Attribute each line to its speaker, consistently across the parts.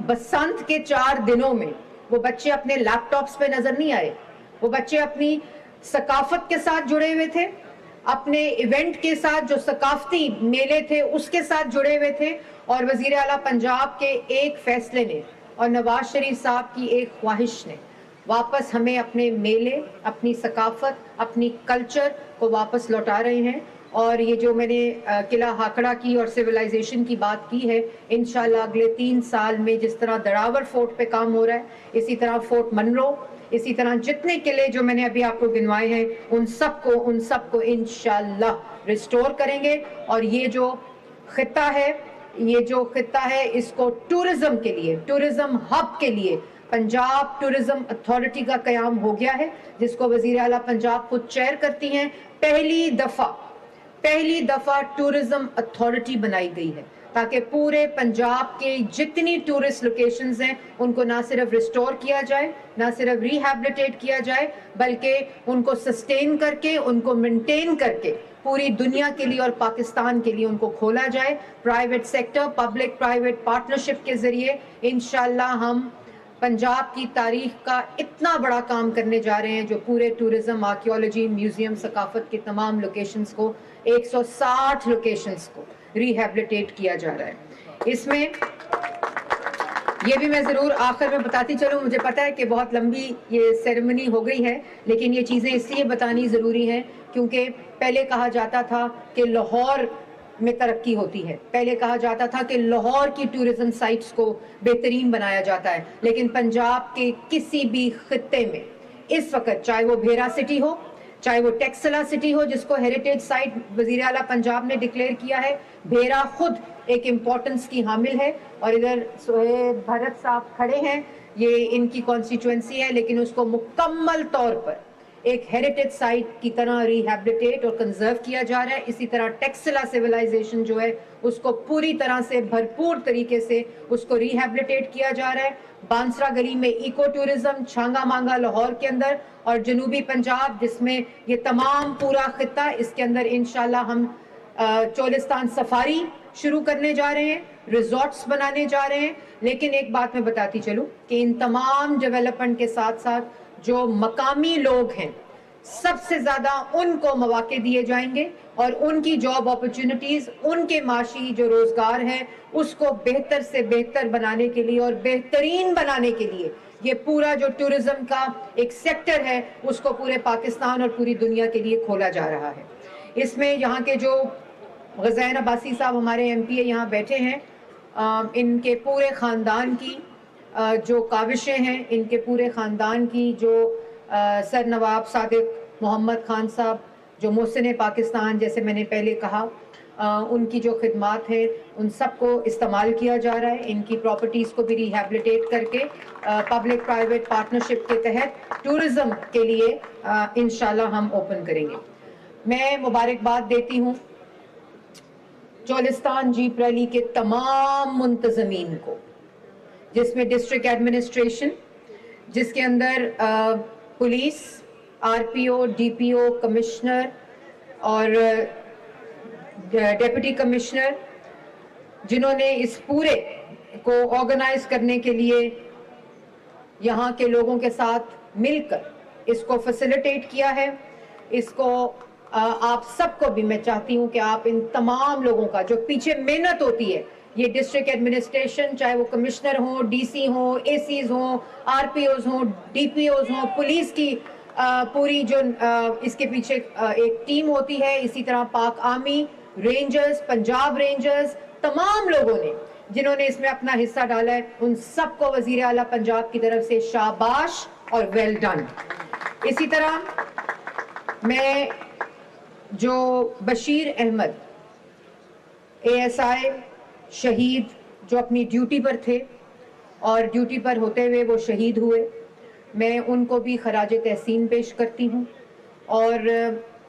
Speaker 1: बसंत के 4 दिनों में वो बच्चे अपने लैपटॉप्स पे नजर नहीं आए, वो बच्चे अपनी सकाफत के साथ जुड़े हुए थे, अपने इवेंट के साथ जो सकाफती मेले थे उसके साथ जुड़े हुए थे, और वजीर आला पंजाब के एक फैसले ने और नवाज शरीफ साहब की एक ख्वाहिश ने वापस हमें अपने मेले, अपनी सकाफत, अपनी कल्चर को वापस लौटा रहे हैं। और ये जो मैंने किला हाकड़ा की और सिविलाइजेशन की बात की है, इंशाल्लाह अगले 3 साल में जिस तरह दरावर फोर्ट पे काम हो रहा है, इसी तरह फोर्ट मनरो, इसी तरह जितने किले जो मैंने अभी आपको गिनवाए हैं उन सबको इंशाल्लाह रिस्टोर करेंगे। और ये जो खित्ता है इसको टूरिज्म के लिए, टूरिज्म हब के लिए पंजाब टूरिज्म अथॉरिटी का कयाम हो गया है, जिसको वजीर आला पंजाब खुद चेयर करती हैं। पहली दफा टूरिज्म अथॉरिटी बनाई गई है ताकि पूरे पंजाब के जितनी टूरिस्ट लोकेशंस हैं उनको ना सिर्फ रिस्टोर किया जाए, ना सिर्फ रिहैबिलिटेट किया जाए, बल्कि उनको सस्टेन करके, उनको मेंटेन करके पूरी दुनिया के लिए और पाकिस्तान के लिए उनको खोला जाए। Private sector, public private partnership के जरिए इंशाल्लाह हम पंजाब की तारीख का इतना बड़ा काम करने जा रहे हैं, जो पूरे टूरिज्म, आर्कियोलॉजी, म्यूजियम, सकाफत के तमाम लोकेशंस को, 160 लोकेशंस को रिहैबिलिटेट किया जा रहा है। इसमें ये भी मैं ज़रूर आखिर में बताती चलूँ, मुझे पता है कि बहुत लंबी ये सेरेमनी हो गई है, लेकिन ये चीज़ें इसलिए बतानी ज़रूरी हैं क्योंकि पहले कहा जाता था कि लाहौर में तरक्की होती है, पहले कहा जाता था कि लाहौर की टूरिज्म साइट्स को बेहतरीन बनाया जाता है, लेकिन पंजाब के किसी भी खित्ते में इस वक्त, चाहे वो भेरा सिटी हो, चाहे वो टेक्सला सिटी हो जिसको हेरिटेज साइट वजीर आला पंजाब ने डिक्लेयर किया है, भेरा खुद एक इम्पोर्टेंस की हामिल है। और इधर सोहेब भरत साहब खड़े हैं, ये इनकी कॉन्स्टिट्यूएंसी है, लेकिन उसको मुकम्मल तौर पर एक हेरिटेज साइट की तरह रिहैबिलिटेट और कंजर्व किया जा रहा है। इसी तरह टेक्सला सिविलाइजेशन जो है उसको पूरी तरह से भरपूर तरीके से उसको रिहैबिलिटेट किया जा रहा है। बांसरा गली में इको टूरिज्म, छांगा मांगा लाहौर के अंदर, और जनूबी पंजाब जिसमें ये तमाम पूरा खित्ता, इसके अंदर इंशाल्लाह हम चोलिस्तान सफारी शुरू करने जा रहे हैं, रिजॉर्ट्स बनाने जा रहे हैं। लेकिन एक बात मैं बताती चलूं कि इन तमाम डेवलपमेंट के साथ साथ जो मकामी लोग हैं सबसे ज्यादा उनको मौके दिए जाएंगे और उनकी जॉब अपॉर्चुनिटीज, उनके माशी जो रोजगार है उसको बेहतर से बेहतर बनाने के लिए और बेहतरीन बनाने के लिए ये पूरा जो टूरिज्म का एक सेक्टर है उसको पूरे पाकिस्तान और पूरी दुनिया के लिए खोला जा रहा है। इसमें यहाँ के जो गज़ैन अब्बासी साहब हमारे एमपी यहाँ बैठे हैं, इनके पूरे ख़ानदान की जो काविशें हैं, इनके पूरे ख़ानदान की जो सर नवाब सादिक मोहम्मद खान साहब जो मोहसिन पाकिस्तान, जैसे मैंने पहले कहा, उनकी जो खिदमात हैं उन सबको इस्तेमाल किया जा रहा है। इनकी प्रॉपर्टीज़ को भी रिहैबिलिटेट करके पब्लिक प्राइवेट पार्टनरशिप के तहत टूरिज़्म के लिए इंशाल्लाह हम ओपन करेंगे। मैं मुबारकबाद देती हूँ चोलिस्तान जीप रैली के तमाम मुंतज़मीन को, जिसमें डिस्ट्रिक्ट एडमिनिस्ट्रेशन, जिसके अंदर पुलिस, आरपीओ, डीपीओ, कमिश्नर और डेप्यूटी कमिश्नर, जिन्होंने इस पूरे को ऑर्गेनाइज करने के लिए यहाँ के लोगों के साथ मिलकर इसको फैसिलिटेट किया है। इसको आप सबको भी मैं चाहती हूँ कि आप इन तमाम लोगों का जो पीछे मेहनत होती है, ये डिस्ट्रिक्ट एडमिनिस्ट्रेशन, चाहे वो कमिश्नर हो, डीसी हो, एसीज हो, आरपीओज हो, डीपीओज हो, पुलिस की पूरी जो इसके पीछे एक टीम होती है, इसी तरह पाक आर्मी, रेंजर्स, पंजाब रेंजर्स, तमाम लोगों ने जिन्होंने इसमें अपना हिस्सा डाला है, उन सबको वजीर आला पंजाब की तरफ से शाबाश और वेल डन। इसी तरह मैं जो बशीर अहमद ASI शहीद जो अपनी ड्यूटी पर थे और ड्यूटी पर होते हुए वो शहीद हुए, मैं उनको भी खराज तहसीन पेश करती हूँ। और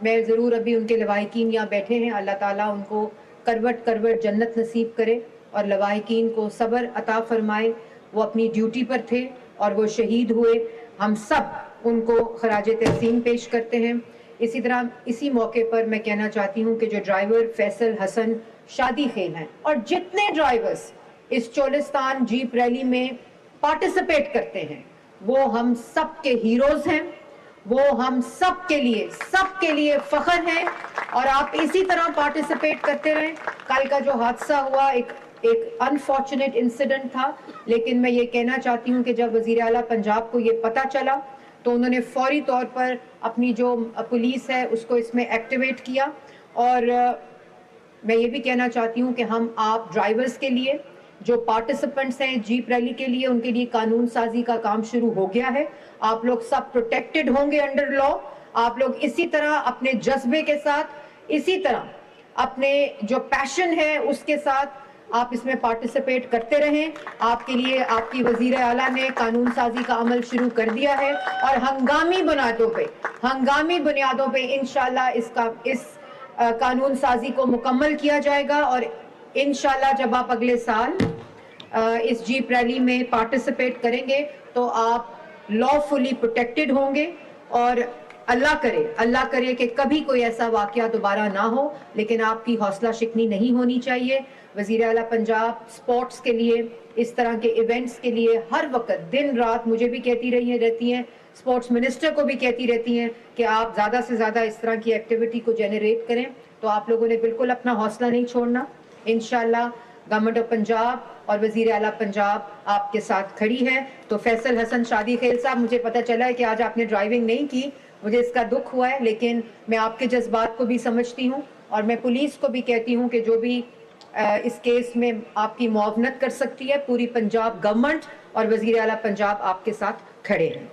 Speaker 1: मैं ज़रूर अभी उनके लवाहिकीन यहाँ बैठे हैं, अल्लाह ताला उनको करवट करवट जन्नत नसीब करे और लवाहिकीन को सब्र अता फरमाए। वो अपनी ड्यूटी पर थे और वो शहीद हुए, हम सब उनको खराज तहसीन पेश करते हैं। इसी तरह इसी मौके पर मैं कहना चाहती हूँ कि जो ड्राइवर फैसल हसन शादी खेल हैं और जितने ड्राइवर्स اس چولستان جیپ ریلی میں پارٹیسپیٹ کرتے ہیں وہ ہم سب کے ہیروز ہیں، وہ ہم سب کے لیے فخر ہیں، اور آپ اسی طرح پارٹیسپیٹ کرتے رہیں۔ کل کا جو حادثہ ہوا ایک انفارچونیٹ انسیڈنٹ تھا، لیکن میں یہ کہنا چاہتی ہوں کہ جب وزیر اعلیٰ پنجاب کو یہ پتہ چلا تو انہوں نے فوری طور پر اپنی جو پولیس ہے اس کو اس میں ایکٹیویٹ کیا، اور میں یہ بھی کہنا چاہتی ہوں کہ ہم آپ ڈرائیورز کے لیے جو پارٹیسپنٹس ہیں جیپ ریلی کے لیے، ان کے لیے قانون سازی کا کام شروع ہو گیا ہے۔ آپ لوگ سب پروٹیکٹڈ ہوں گے انڈر لا۔ آپ لوگ اسی طرح اپنے جذبے کے ساتھ، اسی طرح اپنے جو پیشن ہے اس کے ساتھ آپ اس میں پارٹیسپیٹ کرتے رہیں۔ آپ کے لیے آپ کی وزیر اعلیٰ نے قانون سازی کا عمل شروع کر دیا ہے، اور ہنگامی بنیادوں پہ انشاءاللہ اس قانون سازی کو مکمل کیا جائے گا، اور انشاءاللہ جب آپ اگلے سال اس جیپ ریلی میں پارٹیسپیٹ کریں گے تو آپ لا فلی پروٹیکٹڈ ہوں گے، اور اللہ کرے کہ کبھی کوئی ایسا واقعہ دوبارہ نہ ہو، لیکن آپ کی حوصلہ شکنی نہیں ہونی چاہیے۔ وزیر اعلیٰ پنجاب سپورٹس کے لیے، اس طرح کے ایونٹس کے لیے ہر وقت دن رات مجھے بھی کہتی رہتی ہیں، سپورٹس منسٹر کو بھی کہتی رہتی ہیں کہ آپ زیادہ سے زیادہ اس طرح کی ایکٹیویٹی کو جنریٹ کریں، تو آپ لوگوں نے بالکل اپنا حوصلہ نہیں چھوڑنا۔ انشاءاللہ گورنمنٹ آف پنجاب اور وزیر اعلیٰ پنجاب آپ کے ساتھ کھڑی ہے۔ تو فیصل حسن شادی خیل صاحب، مجھے پتہ چلا ہے کہ آج آپ نے ڈرائیونگ نہیں کی، مجھے اس کا دکھ ہوا ہے، لیکن میں آپ کے جذبات کو بھی سمجھتی ہوں، اور میں پولیس کو بھی کہتی ہوں کہ جو بھی اس کیس میں آپ کی معاونت کر سکتی ہے، پوری پنجاب گورنمنٹ اور وزیر اعلیٰ پنجاب آپ کے ساتھ کھڑے ہیں۔